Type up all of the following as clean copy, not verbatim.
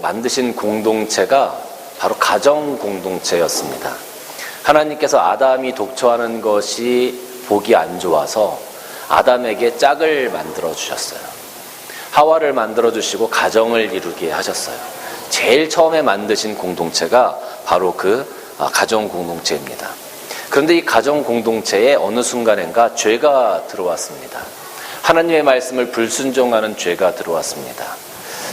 만드신 공동체가 바로 가정 공동체였습니다. 하나님께서 아담이 독처하는 것이 보기 안 좋아서 아담에게 짝을 만들어 주셨어요. 하와를 만들어 주시고 가정을 이루게 하셨어요. 제일 처음에 만드신 공동체가 바로 그 가정 공동체입니다. 그런데 이 가정 공동체에 어느 순간인가 죄가 들어왔습니다. 하나님의 말씀을 불순종하는 죄가 들어왔습니다.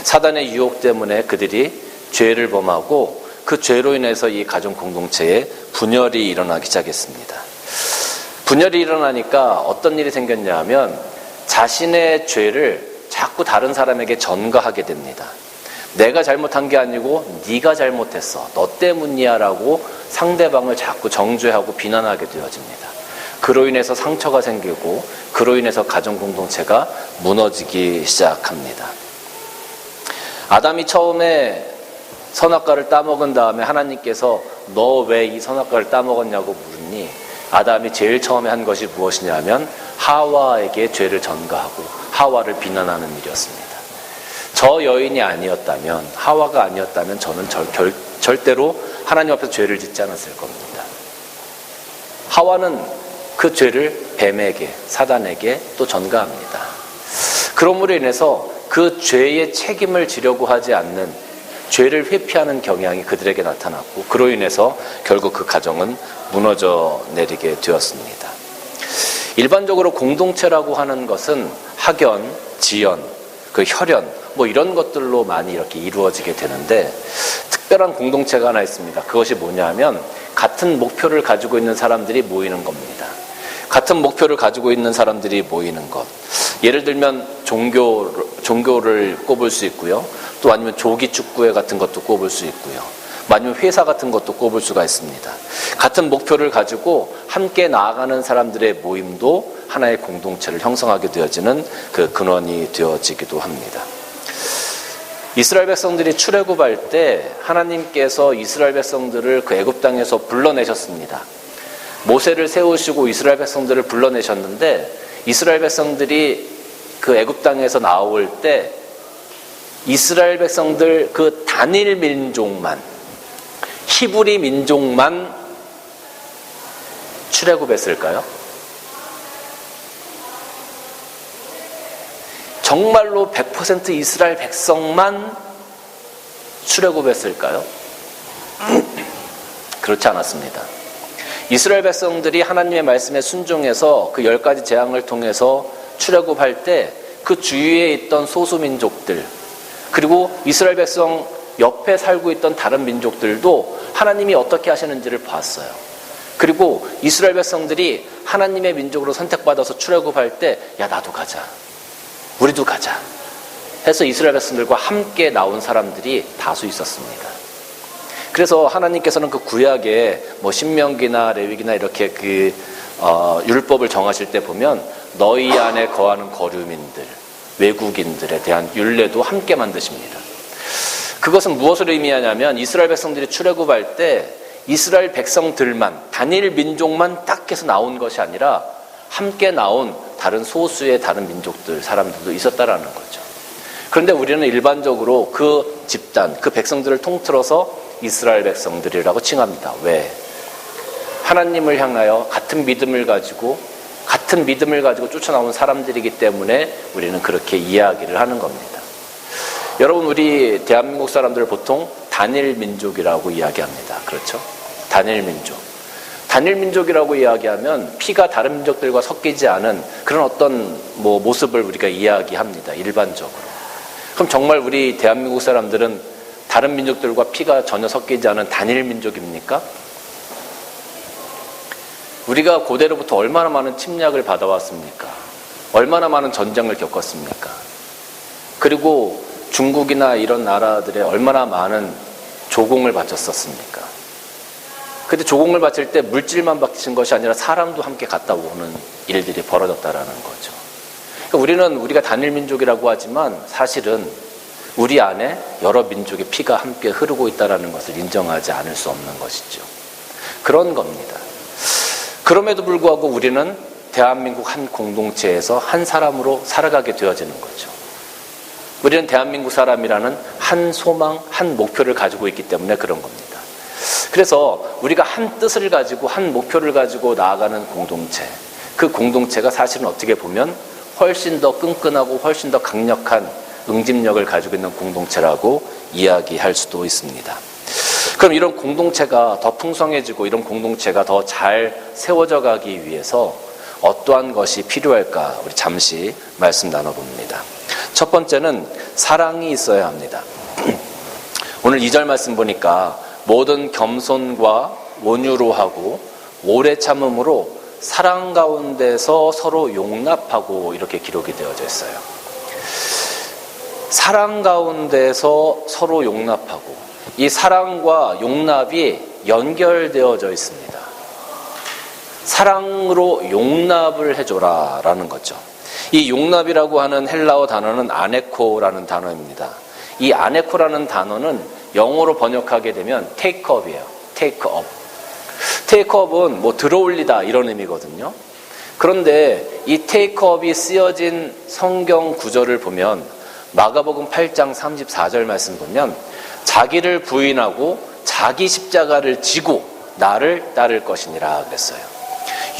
사단의 유혹 때문에 그들이 죄를 범하고 그 죄로 인해서 이 가정 공동체에 분열이 일어나기 시작했습니다. 분열이 일어나니까 어떤 일이 생겼냐 하면 자신의 죄를 자꾸 다른 사람에게 전가하게 됩니다. 내가 잘못한 게 아니고 네가 잘못했어, 너 때문이야 라고 상대방을 자꾸 정죄하고 비난하게 되어집니다. 그로 인해서 상처가 생기고 그로 인해서 가정 공동체가 무너지기 시작합니다. 아담이 처음에 선악과를 따먹은 다음에 하나님께서 너 왜 이 선악과를 따먹었냐고 물으니 아담이 제일 처음에 한 것이 무엇이냐면 하와에게 죄를 전가하고 하와를 비난하는 일이었습니다. 저 여인이 아니었다면, 하와가 아니었다면 저는 절대로 하나님 앞에서 죄를 짓지 않았을 겁니다. 하와는 그 죄를 뱀에게, 사단에게 또 전가합니다. 그러므로 인해서 그 죄의 책임을 지려고 하지 않는, 죄를 회피하는 경향이 그들에게 나타났고 그로 인해서 결국 그 가정은 무너져 내리게 되었습니다. 일반적으로 공동체라고 하는 것은 학연, 지연, 그 혈연 뭐 이런 것들로 많이 이렇게 이루어지게 되는데 특별한 공동체가 하나 있습니다. 그것이 뭐냐면 같은 목표를 가지고 있는 사람들이 모이는 겁니다. 같은 목표를 가지고 있는 사람들이 모이는 것. 예를 들면 종교를 꼽을 수 있고요. 또 아니면 조기 축구회 같은 것도 꼽을 수 있고요. 아니면 회사 같은 것도 꼽을 수가 있습니다. 같은 목표를 가지고 함께 나아가는 사람들의 모임도 하나의 공동체를 형성하게 되어지는 그 근원이 되어지기도 합니다. 이스라엘 백성들이 출애굽할 때 하나님께서 이스라엘 백성들을 그 애굽 땅에서 불러내셨습니다. 모세를 세우시고 이스라엘 백성들을 불러내셨는데 이스라엘 백성들이 그 애굽 땅에서 나올 때 이스라엘 백성들 그 단일 민족만, 히브리 민족만 출애굽했을까요? 정말로 100% 이스라엘 백성만 출애굽했을까요? 그렇지 않았습니다. 이스라엘 백성들이 하나님의 말씀에 순종해서 그 10가지 재앙을 통해서 출애굽할 때 그 주위에 있던 소수민족들 그리고 이스라엘 백성 옆에 살고 있던 다른 민족들도 하나님이 어떻게 하시는지를 봤어요. 그리고 이스라엘 백성들이 하나님의 민족으로 선택받아서 출애굽할 때 야 나도 가자, 우리도 가자 해서 이스라엘 백성들과 함께 나온 사람들이 다수 있었습니다. 그래서 하나님께서는 그 구약에 뭐 신명기나 레위기나 이렇게 율법을 정하실 때 보면 너희 안에 거하는 거류민들, 외국인들에 대한 율례도 함께 만드십니다. 그것은 무엇을 의미하냐면 이스라엘 백성들이 출애굽할 때 이스라엘 백성들만, 단일 민족만 딱 해서 나온 것이 아니라 함께 나온 다른 소수의 다른 민족들, 사람들도 있었다라는 거죠. 그런데 우리는 일반적으로 그 집단, 그 백성들을 통틀어서 이스라엘 백성들이라고 칭합니다. 왜? 하나님을 향하여 같은 믿음을 가지고 쫓아나온 사람들이기 때문에 우리는 그렇게 이야기를 하는 겁니다. 여러분, 우리 대한민국 사람들을 보통 단일 민족이라고 이야기합니다. 그렇죠? 단일 민족. 단일 민족이라고 이야기하면 피가 다른 민족들과 섞이지 않은 그런 어떤 모습을 우리가 이야기합니다. 일반적으로. 그럼 정말 우리 대한민국 사람들은 다른 민족들과 피가 전혀 섞이지 않은 단일 민족입니까? 우리가 고대로부터 얼마나 많은 침략을 받아왔습니까? 얼마나 많은 전쟁을 겪었습니까? 그리고 중국이나 이런 나라들에 얼마나 많은 조공을 바쳤었습니까? 근데 조공을 바칠 때 물질만 바친 것이 아니라 사람도 함께 갔다 오는 일들이 벌어졌다라는 거죠. 그러니까 우리가 단일 민족이라고 하지만 사실은 우리 안에 여러 민족의 피가 함께 흐르고 있다는 것을 인정하지 않을 수 없는 것이죠. 그런 겁니다. 그럼에도 불구하고 우리는 대한민국 한 공동체에서 한 사람으로 살아가게 되어지는 거죠. 우리는 대한민국 사람이라는 한 소망, 한 목표를 가지고 있기 때문에 그런 겁니다. 그래서 우리가 한 뜻을 가지고 한 목표를 가지고 나아가는 공동체, 그 공동체가 사실은 어떻게 보면 훨씬 더 끈끈하고 훨씬 더 강력한 응집력을 가지고 있는 공동체라고 이야기할 수도 있습니다. 그럼 이런 공동체가 더 풍성해지고 이런 공동체가 더 잘 세워져 가기 위해서 어떠한 것이 필요할까? 우리 잠시 말씀 나눠봅니다. 첫 번째는 사랑이 있어야 합니다. 오늘 2절 말씀 보니까 모든 겸손과 온유로 하고 오래 참음으로 사랑 가운데서 서로 용납하고 이렇게 기록이 되어져 있어요. 사랑 가운데서 서로 용납하고, 이 사랑과 용납이 연결되어져 있습니다. 사랑으로 용납을 해줘라 라는 거죠. 이 용납이라고 하는 헬라어 단어는 아네코라는 단어입니다. 이 아네코라는 단어는 영어로 번역하게 되면 take up이에요. take up. take up은 뭐 들어올리다 이런 의미거든요. 그런데 이 take up이 쓰여진 성경 구절을 보면 마가복음 8장 34절 말씀 보면 자기를 부인하고 자기 십자가를 지고 나를 따를 것이니라 그랬어요.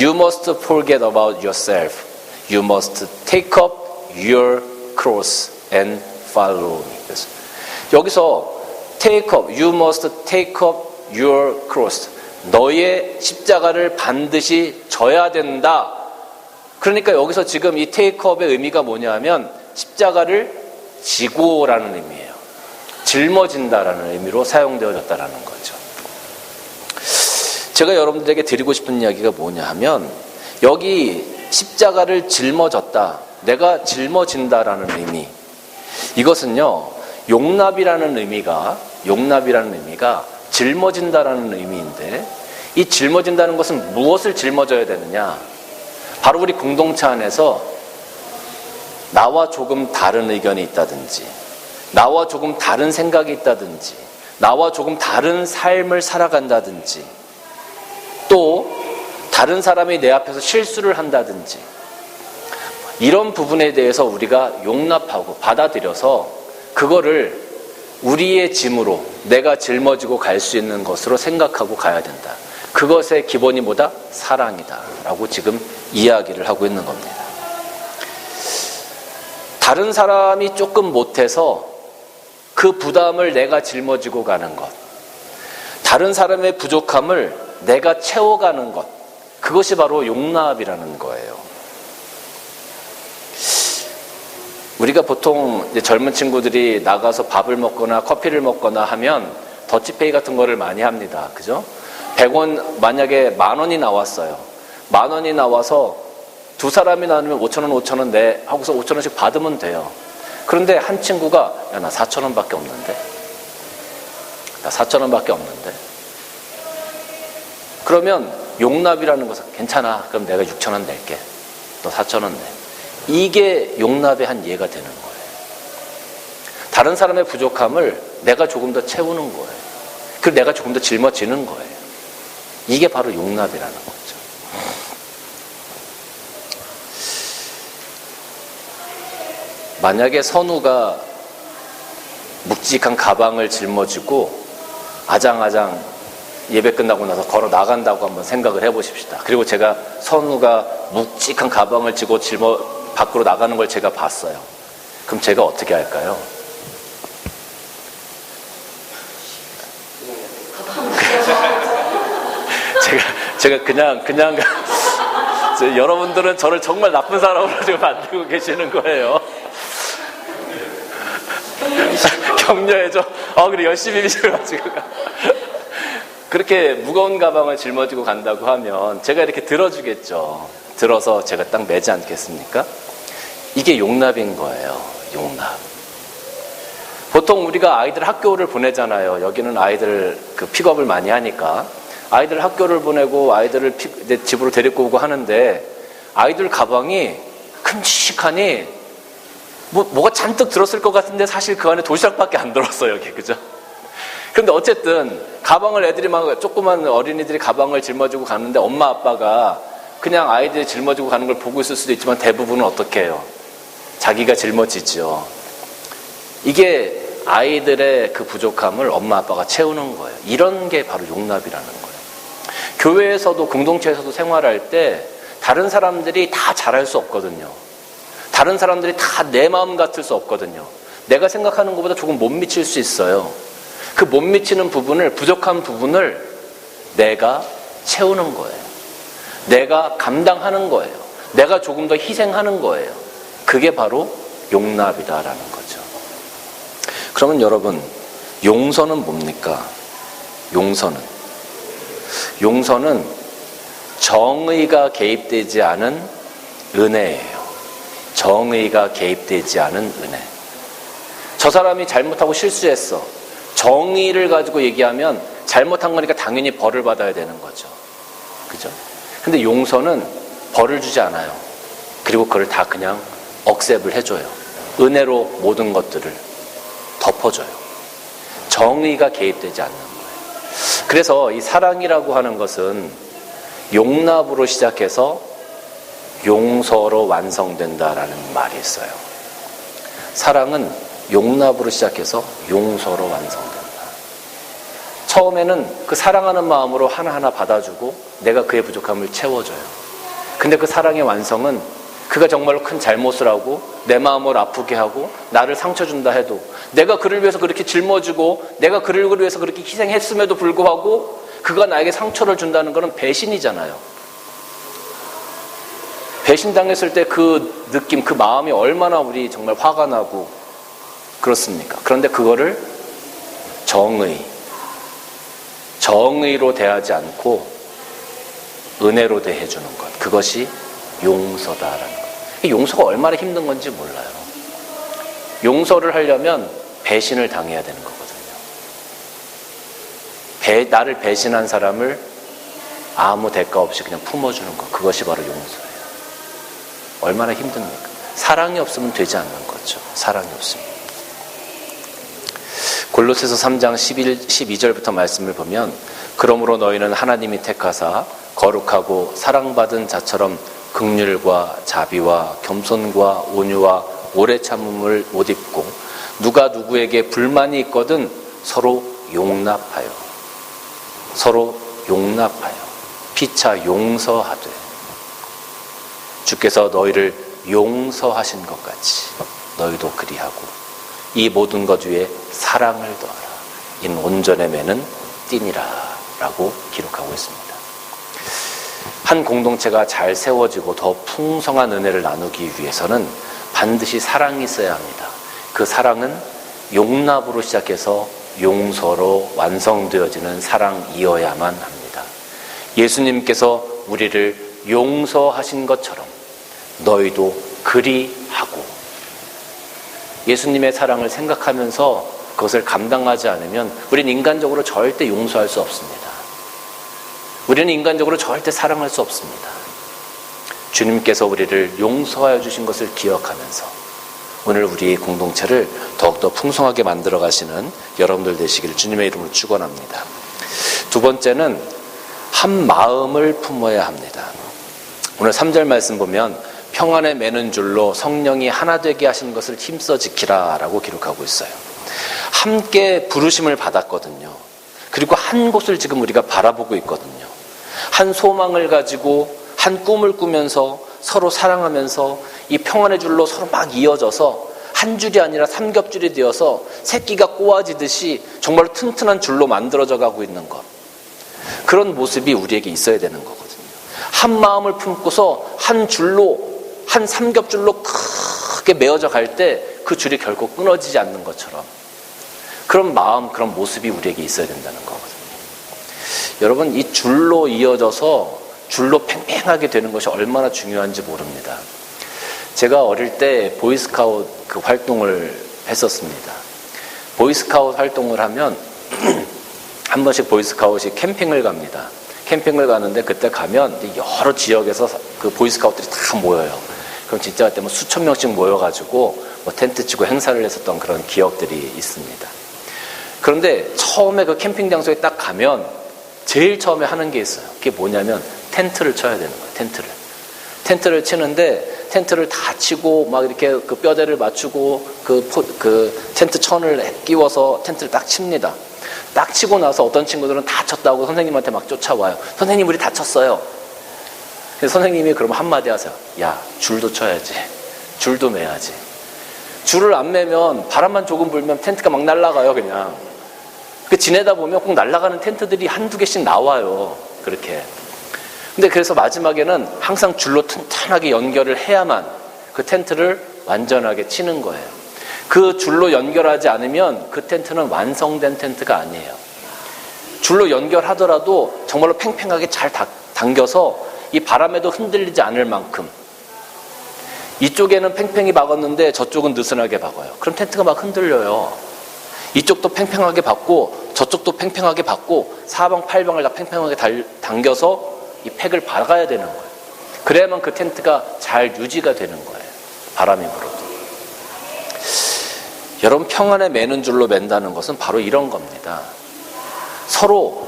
You must forget about yourself. You must take up your cross and follow me. 그래서 여기서 take up, you must take up your cross. 너의 십자가를 반드시 져야 된다. 그러니까 여기서 지금 이 take up의 의미가 뭐냐면 십자가를 지고라는 의미예요. 짊어진다라는 의미로 사용되어졌다라는 거죠. 제가 여러분들에게 드리고 싶은 이야기가 뭐냐 하면 여기 십자가를 짊어졌다, 내가 짊어진다라는 의미, 이것은요 용납이라는 의미가 짊어진다라는 의미인데, 이 짊어진다는 것은 무엇을 짊어져야 되느냐? 바로 우리 공동체 안에서 나와 조금 다른 의견이 있다든지, 나와 조금 다른 생각이 있다든지, 나와 조금 다른 삶을 살아간다든지, 또 다른 사람이 내 앞에서 실수를 한다든지, 이런 부분에 대해서 우리가 용납하고 받아들여서 그거를 우리의 짐으로 내가 짊어지고 갈 수 있는 것으로 생각하고 가야 된다. 그것의 기본이 뭐다? 사랑이다 라고 지금 이야기를 하고 있는 겁니다. 다른 사람이 조금 못해서 그 부담을 내가 짊어지고 가는 것, 다른 사람의 부족함을 내가 채워가는 것, 그것이 바로 용납이라는 거예요. 우리가 보통 이제 젊은 친구들이 나가서 밥을 먹거나 커피를 먹거나 하면 더치페이 같은 거를 많이 합니다. 그죠? 100원, 만약에 10,000원이 나왔어요. 10,000원이 나와서 두 사람이 나누면 5,000원, 5,000원 내 하고서 5,000원씩 받으면 돼요. 그런데 한 친구가 야, 나 4,000원밖에 없는데? 나 4,000원밖에 없는데? 그러면 용납이라는 것은 괜찮아. 그럼 내가 6,000원 낼게. 너 4,000원 내. 이게 용납의 한 예가 되는 거예요. 다른 사람의 부족함을 내가 조금 더 채우는 거예요. 그리고 내가 조금 더 짊어지는 거예요. 이게 바로 용납이라는 거죠. 만약에 선우가 묵직한 가방을 짊어지고 아장아장 예배 끝나고 나서 걸어 나간다고 한번 생각을 해보십시다. 그리고 제가 선우가 묵직한 가방을 지고 밖으로 나가는 걸 제가 봤어요. 그럼 제가 어떻게 할까요? 제가 그냥 여러분들은 저를 정말 나쁜 사람으로 지금 만들고 계시는 거예요. 격려해줘. 그래 열심히 미셔가지고 그렇게 무거운 가방을 짊어지고 간다고 하면 제가 이렇게 들어주겠죠. 들어서 제가 딱 매지 않겠습니까? 이게 용납인 거예요. 용납. 보통 우리가 아이들 학교를 보내잖아요. 여기는 아이들 그 픽업을 많이 하니까 아이들 학교를 보내고 아이들을 집으로 데리고 오고 하는데 아이들 가방이 큼직하니 뭐가 잔뜩 들었을 것 같은데 사실 그 안에 도시락밖에 안 들었어요. 여기 그죠? 그런데 어쨌든 가방을 애들이 막 조그만 어린이들이 가방을 짊어지고 가는데 엄마 아빠가 그냥 아이들이 짊어지고 가는 걸 보고 있을 수도 있지만 대부분은 어떻게 해요? 자기가 짊어지죠. 이게 아이들의 그 부족함을 엄마 아빠가 채우는 거예요. 이런 게 바로 용납이라는 거예요. 교회에서도 공동체에서도 생활할 때 다른 사람들이 다 잘할 수 없거든요. 다른 사람들이 다 내 마음 같을 수 없거든요. 내가 생각하는 것보다 조금 못 미칠 수 있어요. 그 못 미치는 부분을, 부족한 부분을 내가 채우는 거예요. 내가 감당하는 거예요. 내가 조금 더 희생하는 거예요. 그게 바로 용납이다라는 거죠. 그러면 여러분, 용서는 뭡니까? 용서는 정의가 개입되지 않은 은혜예요. 정의가 개입되지 않은 은혜. 저 사람이 잘못하고 실수했어. 정의를 가지고 얘기하면 잘못한 거니까 당연히 벌을 받아야 되는 거죠. 그죠? 근데 용서는 벌을 주지 않아요. 그리고 그걸 다 그냥 억셉을 해줘요. 은혜로 모든 것들을 덮어줘요. 정의가 개입되지 않는 거예요. 그래서 이 사랑이라고 하는 것은 용납으로 시작해서 용서로 완성된다라는 말이 있어요. 사랑은 용납으로 시작해서 용서로 완성된다. 처음에는 그 사랑하는 마음으로 하나하나 받아주고 내가 그의 부족함을 채워줘요. 근데 그 사랑의 완성은 그가 정말로 큰 잘못을 하고 내 마음을 아프게 하고 나를 상처 준다 해도 내가 그를 위해서 그렇게 짊어지고 내가 그를 위해서 그렇게 희생했음에도 불구하고 그가 나에게 상처를 준다는 것은 배신이잖아요. 배신당했을 때 그 느낌, 그 마음이 얼마나 우리 정말 화가 나고 그렇습니까? 그런데 그거를 정의로 대하지 않고 은혜로 대해주는 것, 그것이 용서다라는 것. 용서가 얼마나 힘든 건지 몰라요. 용서를 하려면 배신을 당해야 되는 거거든요. 나를 배신한 사람을 아무 대가 없이 그냥 품어주는 것, 그것이 바로 용서예요. 얼마나 힘듭니까? 사랑이 없으면 되지 않는 거죠. 사랑이 없으면. 골로새서 3장 12절부터 말씀을 보면 그러므로 너희는 하나님이 택하사 거룩하고 사랑받은 자처럼 긍휼과 자비와 겸손과 온유와 오래 참음을 못 입고 누가 누구에게 불만이 있거든 서로 용납하여 피차 용서하되 주께서 너희를 용서하신 것 같이 너희도 그리하고 이 모든 것 위에 사랑을 더하라. 이는 온전의 매는 띠니라 라고 기록하고 있습니다. 한 공동체가 잘 세워지고 더 풍성한 은혜를 나누기 위해서는 반드시 사랑이 있어야 합니다. 그 사랑은 용납으로 시작해서 용서로 완성되어지는 사랑이어야만 합니다. 예수님께서 우리를 용서하신 것처럼 너희도 그리하고, 예수님의 사랑을 생각하면서 그것을 감당하지 않으면 우리는 인간적으로 절대 용서할 수 없습니다. 우리는 인간적으로 절대 사랑할 수 없습니다. 주님께서 우리를 용서하여 주신 것을 기억하면서 오늘 우리의 공동체를 더욱더 풍성하게 만들어 가시는 여러분들 되시기를 주님의 이름으로 축원합니다. 두 번째는 한 마음을 품어야 합니다. 오늘 3절 말씀 보면 평안에 매는 줄로 성령이 하나 되게 하신 것을 힘써 지키라 라고 기록하고 있어요. 함께 부르심을 받았거든요. 그리고 한 곳을 지금 우리가 바라보고 있거든요. 한 소망을 가지고 한 꿈을 꾸면서 서로 사랑하면서 이 평안의 줄로 서로 막 이어져서 한 줄이 아니라 삼겹줄이 되어서 새끼가 꼬아지듯이 정말로 튼튼한 줄로 만들어져 가고 있는 것, 그런 모습이 우리에게 있어야 되는 거거든요. 한 마음을 품고서 한 줄로, 한 삼겹줄로 크게 메어져 갈 때 그 줄이 결코 끊어지지 않는 것처럼 그런 마음, 그런 모습이 우리에게 있어야 된다는 거거든요. 여러분, 이 줄로 이어져서 줄로 팽팽하게 되는 것이 얼마나 중요한지 모릅니다. 제가 어릴 때 보이스카우트 그 활동을 했었습니다. 보이스카우트 활동을 하면 한 번씩 보이스카우트이 캠핑을 갑니다. 캠핑을 가는데 그때 가면 여러 지역에서 그 보이스카우트들이 다 모여요. 그럼 진짜 그때 뭐 수천 명씩 모여가지고 뭐 텐트 치고 행사를 했었던 그런 기억들이 있습니다. 그런데 처음에 그 캠핑 장소에 딱 가면 제일 처음에 하는 게 있어요. 그게 뭐냐면 텐트를 쳐야 되는 거예요. 텐트를 치는데 텐트를 다 치고 막 이렇게 그 뼈대를 맞추고 그 텐트 천을 끼워서 텐트를 딱 칩니다. 딱 치고 나서 어떤 친구들은 다 쳤다고 선생님한테 막 쫓아와요. 선생님, 우리 다 쳤어요. 그래서 선생님이 그러면 한마디 하세요. 야, 줄도 쳐야지. 줄도 매야지. 줄을 안 매면 바람만 조금 불면 텐트가 막 날아가요, 그냥. 그 지내다 보면 꼭 날아가는 텐트들이 한두 개씩 나와요. 그렇게. 근데 그래서 마지막에는 항상 줄로 튼튼하게 연결을 해야만 그 텐트를 완전하게 치는 거예요. 그 줄로 연결하지 않으면 그 텐트는 완성된 텐트가 아니에요. 줄로 연결하더라도 정말로 팽팽하게 잘 당겨서 이 바람에도 흔들리지 않을 만큼, 이쪽에는 팽팽히 박았는데 저쪽은 느슨하게 박아요. 그럼 텐트가 막 흔들려요. 이쪽도 팽팽하게 박고 저쪽도 팽팽하게 박고 사방 팔방을 다 팽팽하게 당겨서 이 팩을 박아야 되는 거예요. 그래야만 그 텐트가 잘 유지가 되는 거예요. 바람이 불어도. 여러분, 평안에 매는 줄로 맨다는 것은 바로 이런 겁니다. 서로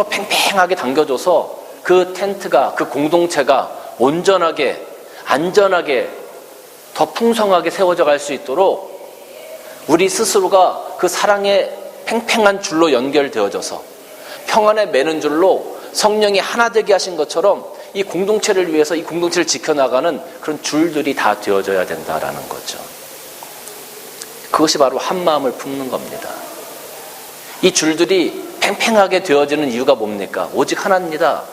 팽팽하게 당겨줘서 그 텐트가, 그 공동체가 온전하게, 안전하게, 더 풍성하게 세워져 갈 수 있도록 우리 스스로가 그 사랑의 팽팽한 줄로 연결되어져서 평안에 매는 줄로 성령이 하나 되게 하신 것처럼 이 공동체를 위해서 이 공동체를 지켜나가는 그런 줄들이 다 되어져야 된다라는 거죠. 그것이 바로 한 마음을 품는 겁니다. 이 줄들이 팽팽하게 되어지는 이유가 뭡니까? 오직 하나입니다.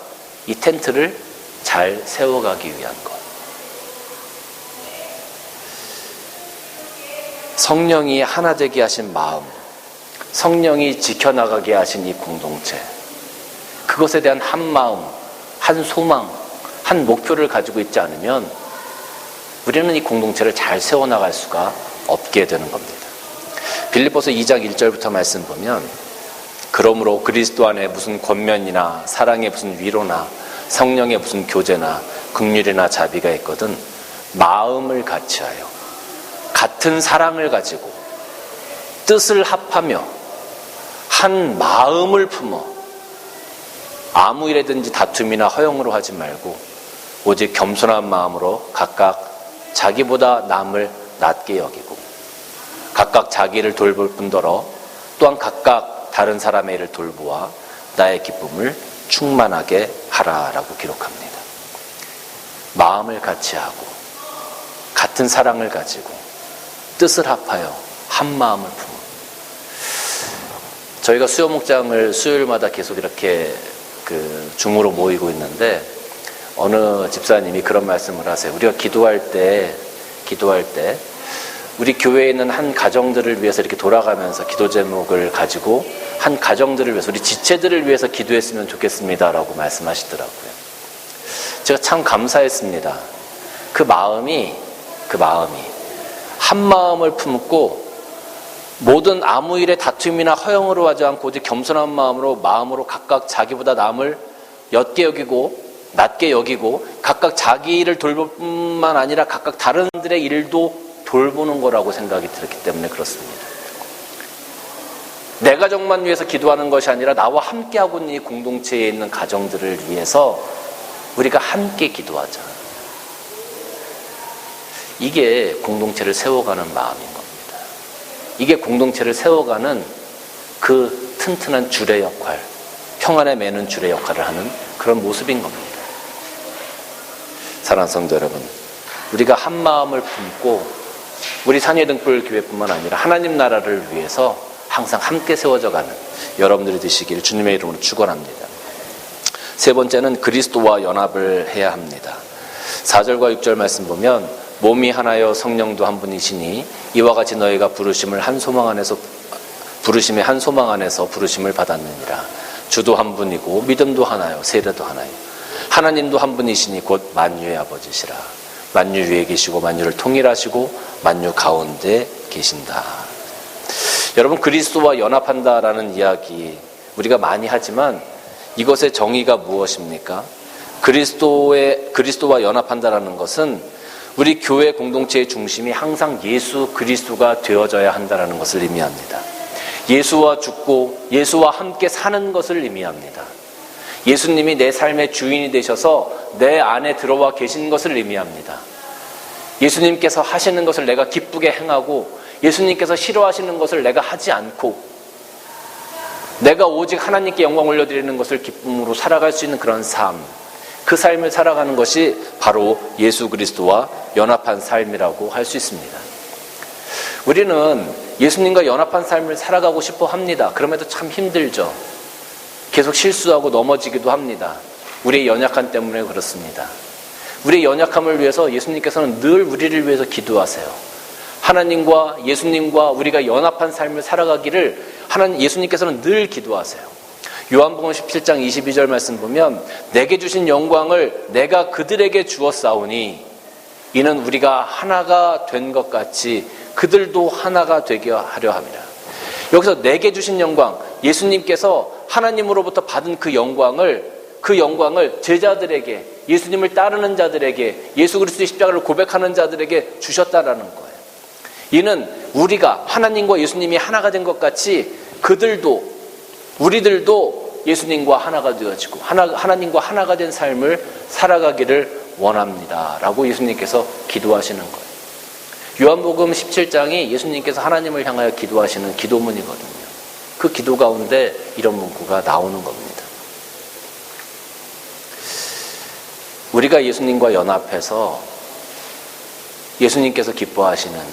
이 텐트를 잘 세워가기 위한 것. 성령이 하나 되게 하신 마음, 성령이 지켜나가게 하신 이 공동체, 그것에 대한 한 마음, 한 소망, 한 목표를 가지고 있지 않으면 우리는 이 공동체를 잘 세워나갈 수가 없게 되는 겁니다. 빌립보서 2장 1절부터 말씀 보면, 그러므로 그리스도 안에 무슨 권면이나 사랑의 무슨 위로나 성령의 무슨 교제나 긍휼이나 자비가 있거든 마음을 같이하여 같은 사랑을 가지고 뜻을 합하며 한 마음을 품어 아무 일에든지 다툼이나 허용으로 하지 말고 오직 겸손한 마음으로 각각 자기보다 남을 낮게 여기고 각각 자기를 돌볼 뿐더러 또한 각각 다른 사람의 일을 돌보아 나의 기쁨을 충만하게 하라라고 기록합니다. 마음을 같이 하고 같은 사랑을 가지고 뜻을 합하여 한 마음을 품어. 저희가 수요 목장을 수요일마다 계속 이렇게 줌으로 모이고 있는데 어느 집사님이 그런 말씀을 하세요. 우리가 기도할 때 우리 교회에 있는 한 가정들을 위해서 이렇게 돌아가면서 기도 제목을 가지고 한 가정들을 위해서, 우리 지체들을 위해서 기도했으면 좋겠습니다라고 말씀하시더라고요. 제가 참 감사했습니다. 그 마음이 한 마음을 품고 모든 아무 일에 다툼이나 허용으로 하지 않고 오직 겸손한 마음으로 각각 자기보다 남을 옅게 여기고 낮게 여기고 각각 자기 일을 돌볼 뿐만 아니라 각각 다른 분들의 일도 돌보는 거라고 생각이 들었기 때문에 그렇습니다. 내 가정만 위해서 기도하는 것이 아니라 나와 함께하고 있는 이 공동체에 있는 가정들을 위해서 우리가 함께 기도하자. 이게 공동체를 세워가는 마음인 겁니다. 이게 공동체를 세워가는 그 튼튼한 줄의 역할, 평안에 매는 줄의 역할을 하는 그런 모습인 겁니다. 사랑하는 성도 여러분, 우리가 한 마음을 품고 우리 산예등불 교회뿐만 아니라 하나님 나라를 위해서 항상 함께 세워져가는 여러분들이 되시길 주님의 이름으로 축원합니다. 세 번째는 그리스도와 연합을 해야 합니다. 4절과 6절 말씀 보면 몸이 하나여 성령도 한 분이시니 이와 같이 너희가 부르심의 한 소망 안에서 부르심을 받았느니라. 주도 한 분이고 믿음도 하나요 세례도 하나요. 하나님도 한 분이시니 곧 만유의 아버지시라. 만유 위에 계시고 만유를 통일하시고 만유 가운데 계신다. 여러분, 그리스도와 연합한다라는 이야기 우리가 많이 하지만 이것의 정의가 무엇입니까? 그리스도와 연합한다라는 것은 우리 교회 공동체의 중심이 항상 예수 그리스도가 되어져야 한다는 것을 의미합니다. 예수와 죽고 예수와 함께 사는 것을 의미합니다. 예수님이 내 삶의 주인이 되셔서 내 안에 들어와 계신 것을 의미합니다. 예수님께서 하시는 것을 내가 기쁘게 행하고 예수님께서 싫어하시는 것을 내가 하지 않고 내가 오직 하나님께 영광 올려드리는 것을 기쁨으로 살아갈 수 있는 그런 삶, 그 삶을 살아가는 것이 바로 예수 그리스도와 연합한 삶이라고 할 수 있습니다. 우리는 예수님과 연합한 삶을 살아가고 싶어 합니다. 그럼에도 참 힘들죠. 계속 실수하고 넘어지기도 합니다. 우리의 연약함 때문에 그렇습니다. 우리의 연약함을 위해서 예수님께서는 늘 우리를 위해서 기도하세요. 하나님과 예수님과 우리가 연합한 삶을 살아가기를 예수님께서는 늘 기도하세요. 요한복음 17장 22절 말씀 보면 내게 주신 영광을 내가 그들에게 주었사오니 이는 우리가 하나가 된 것 같이 그들도 하나가 되게 하려 함이라. 여기서 내게 주신 영광, 예수님께서 하나님으로부터 받은 그 영광을 제자들에게, 예수님을 따르는 자들에게, 예수 그리스도의 십자가를 고백하는 자들에게 주셨다라는 거예요. 이는 우리가 하나님과 예수님이 하나가 된 것 같이 우리들도 예수님과 하나가 되어지고 하나님과 하나가 된 삶을 살아가기를 원합니다 라고 예수님께서 기도하시는 거예요. 요한복음 17장이 예수님께서 하나님을 향하여 기도하시는 기도문이거든요. 그 기도 가운데 이런 문구가 나오는 겁니다. 우리가 예수님과 연합해서 예수님께서 기뻐하시는 일,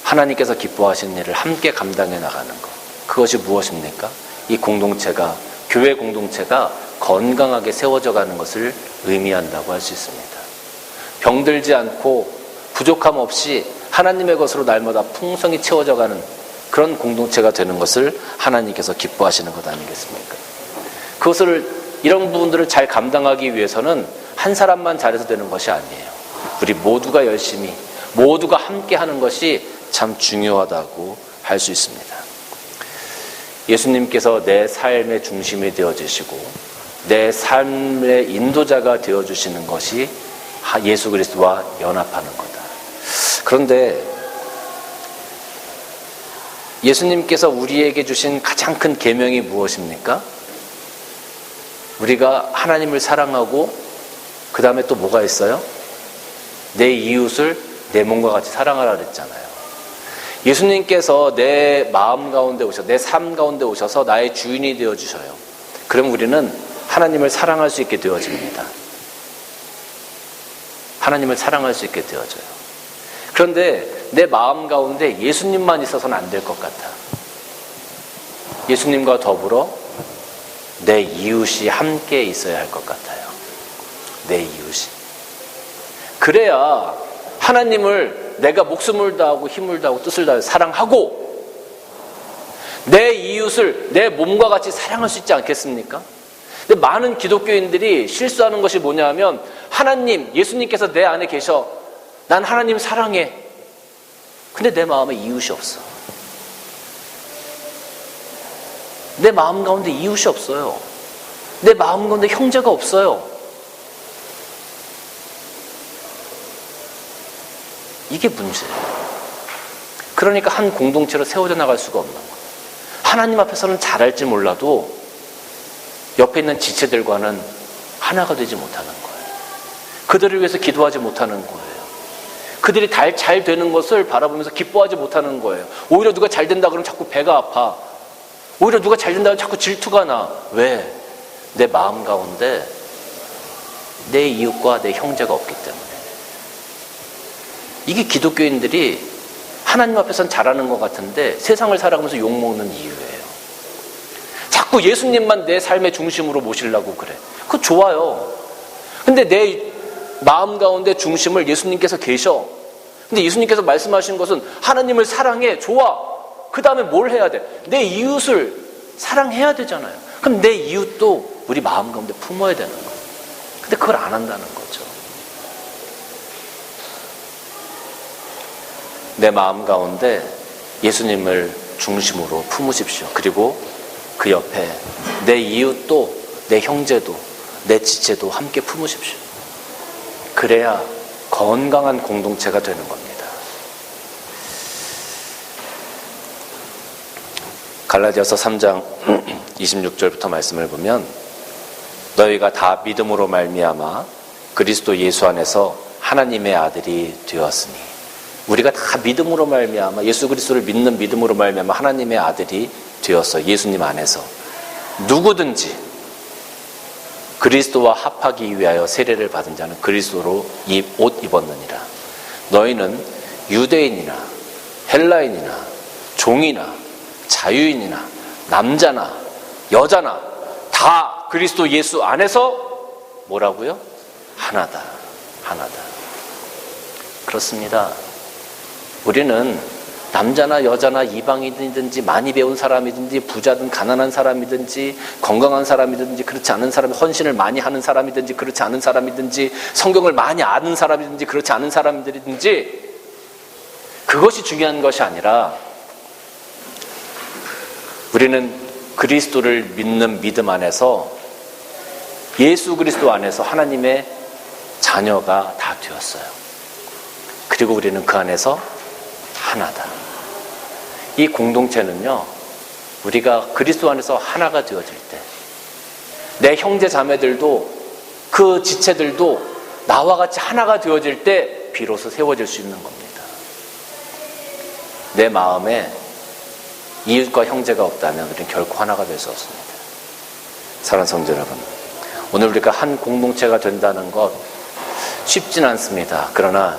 하나님께서 기뻐하시는 일을 함께 감당해 나가는 것, 그것이 무엇입니까? 이 공동체가, 교회 공동체가 건강하게 세워져 가는 것을 의미한다고 할 수 있습니다. 병들지 않고 부족함 없이 하나님의 것으로 날마다 풍성히 채워져 가는 그런 공동체가 되는 것을 하나님께서 기뻐하시는 것 아니겠습니까? 이런 부분들을 잘 감당하기 위해서는 한 사람만 잘해서 되는 것이 아니에요. 우리 모두가 열심히, 모두가 함께 하는 것이 참 중요하다고 할 수 있습니다. 예수님께서 내 삶의 중심이 되어주시고 내 삶의 인도자가 되어주시는 것이 예수 그리스도와 연합하는 거다. 그런데 예수님께서 우리에게 주신 가장 큰 계명이 무엇입니까? 우리가 하나님을 사랑하고 그 다음에 또 뭐가 있어요? 내 이웃을 내 몸과 같이 사랑하라 그랬잖아요. 예수님께서 내 마음 가운데 내 삶 가운데 오셔서 나의 주인이 되어주셔요. 그럼 우리는 하나님을 사랑할 수 있게 되어집니다. 하나님을 사랑할 수 있게 되어져요. 그런데 내 마음 가운데 예수님만 있어서는 안 될 것 같아. 예수님과 더불어 내 이웃이 함께 있어야 할 것 같아요. 내 이웃이. 그래야 하나님을 내가 목숨을 다하고 힘을 다하고 뜻을 다하여 사랑하고 내 이웃을 내 몸과 같이 사랑할 수 있지 않겠습니까? 근데 많은 기독교인들이 실수하는 것이 뭐냐면 하나님, 예수님께서 내 안에 계셔. 난 하나님 사랑해. 근데 내 마음에 이웃이 없어. 내 마음 가운데 이웃이 없어요. 내 마음 가운데 형제가 없어요. 이게 문제예요. 그러니까 한 공동체로 세워져 나갈 수가 없는 거예요. 하나님 앞에서는 잘할지 몰라도 옆에 있는 지체들과는 하나가 되지 못하는 거예요. 그들을 위해서 기도하지 못하는 거예요. 그들이 잘 되는 것을 바라보면서 기뻐하지 못하는 거예요. 오히려 누가 잘 된다 그러면 자꾸 배가 아파. 오히려 누가 잘 된다 그러면 자꾸 질투가 나. 왜? 내 마음 가운데 내 이웃과 내 형제가 없기 때문에. 이게 기독교인들이 하나님 앞에서는 잘하는 것 같은데 세상을 살아가면서 욕먹는 이유예요. 자꾸 예수님만 내 삶의 중심으로 모시려고 그래. 그거 좋아요. 근데 내 마음 가운데 중심을 예수님께서 계셔. 근데 예수님께서 말씀하신 것은 하나님을 사랑해. 좋아. 그 다음에 뭘 해야 돼? 내 이웃을 사랑해야 되잖아요. 그럼 내 이웃도 우리 마음 가운데 품어야 되는 거예요. 근데 그걸 안 한다는 거죠. 내 마음 가운데 예수님을 중심으로 품으십시오. 그리고 그 옆에 내 이웃도, 내 형제도, 내 지체도 함께 품으십시오. 그래야 건강한 공동체가 되는 겁니다. 갈라디아서 3장 26절부터 말씀을 보면 너희가 다 믿음으로 말미암아 그리스도 예수 안에서 하나님의 아들이 되었으니, 우리가 다 믿음으로 말미암아, 예수 그리스도를 믿는 믿음으로 말미암아 하나님의 아들이 되었어. 예수님 안에서 누구든지 그리스도와 합하기 위하여 세례를 받은 자는 그리스도로 옷 입었느니라. 너희는 유대인이나 헬라인이나 종이나 자유인이나 남자나 여자나 다 그리스도 예수 안에서 뭐라고요? 하나다. 하나다. 그렇습니다. 우리는 남자나 여자나 이방인이든지 많이 배운 사람이든지 부자든 가난한 사람이든지 건강한 사람이든지 그렇지 않은 사람이, 헌신을 많이 하는 사람이든지 그렇지 않은 사람이든지 성경을 많이 아는 사람이든지 그렇지 않은 사람들이든지 그것이 중요한 것이 아니라 우리는 그리스도를 믿는 믿음 안에서 예수 그리스도 안에서 하나님의 자녀가 다 되었어요. 그리고 우리는 그 안에서 하나다. 이 공동체는요, 우리가 그리스도 안에서 하나가 되어질 때, 내 형제 자매들도 그 지체들도 나와 같이 하나가 되어질 때 비로소 세워질 수 있는 겁니다. 내 마음에 이웃과 형제가 없다면 우리는 결코 하나가 될 수 없습니다. 사랑하는 성도 여러분, 오늘 우리가 한 공동체가 된다는 것 쉽진 않습니다. 그러나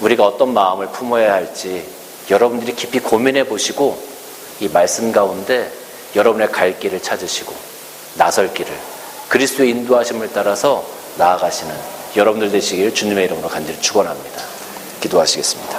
우리가 어떤 마음을 품어야 할지 여러분들이 깊이 고민해 보시고 이 말씀 가운데 여러분의 갈 길을 찾으시고 나설 길을 그리스도의 인도하심을 따라서 나아가시는 여러분들 되시길 주님의 이름으로 간절히 축원합니다. 기도하시겠습니다.